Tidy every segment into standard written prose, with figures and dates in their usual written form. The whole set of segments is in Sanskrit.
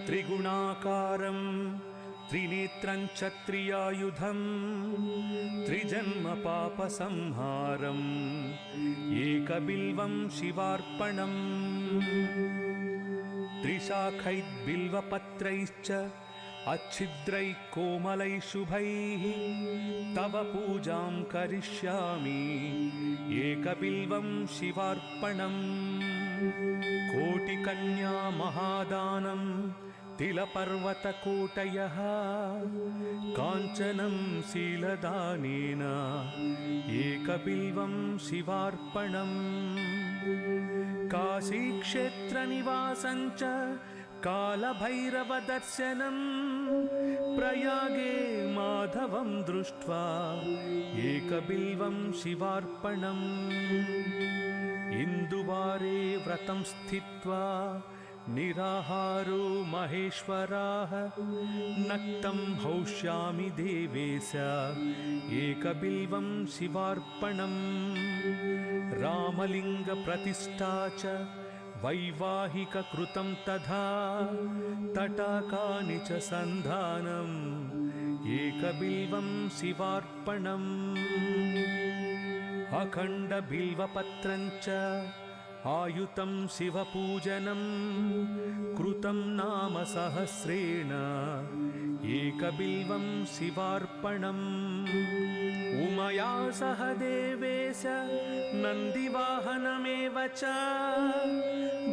त्रिगुणाकारं त्रिनेत्रं च त्रियायुधं त्रिजन्म पापसंहारम् एकबिल्वं शिवार्पणम् त्रिशाखैर्बिल्वपत्रैश्च अच्छिद्रैः कोमलैः शुभैः तव पूजां करिष्यामि एकबिल्वं शिवार्पणम् कोटिकन्या महादानं तिलपर्वतकोटयः काञ्चनं शीलदानेन एकबिल्वं शिवार्पणम् काशीक्षेत्रनिवासं च कालभैरवदर्शनं प्रयागे माधवं दृष्ट्वा एकबिल्वं शिवार्पणम् इन्दुवारे व्रतं स्थित्वा निराहारो महेश्वराः नक्तं हौष्यामि देवेश एकबिल्वं शिवार्पणम् रामलिङ्गप्रतिष्ठा च वैवाहिककृतं तथा तटाकानि च सन्धानम् एकबिल्वं शिवार्पणम् अखण्डबिल्वपत्रं च आयुतं शिवपूजनं कृतं नाम सहस्रेण एकबिल्वं शिवार्पणम् उमया सह देवेश नन्दिवाहनमेव च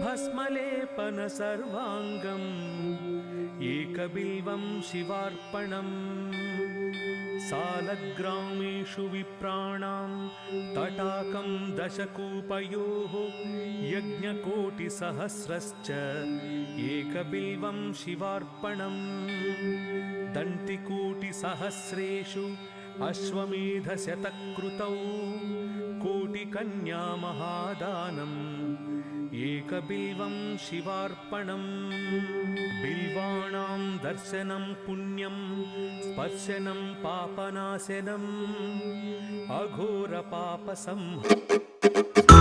भस्मलेपन सर्वाङ्गम् एकबिल्वं शिवार्पणम् सालग्रामेषु विप्राणां तटाकं दशकूपयोः यज्ञकोटिसहस्रश्च एकबिल्वं शिवार्पणम् दन्तिकोटिसहस्रेषु अश्वमेधशतकृतौ कोटिकन्या महादानम् एकबिल्वं शिवार्पणम् बिल्वाणां दर्शनं पुण्यं स्पर्शनं पापनाशनम् अघोरपापसंहारम्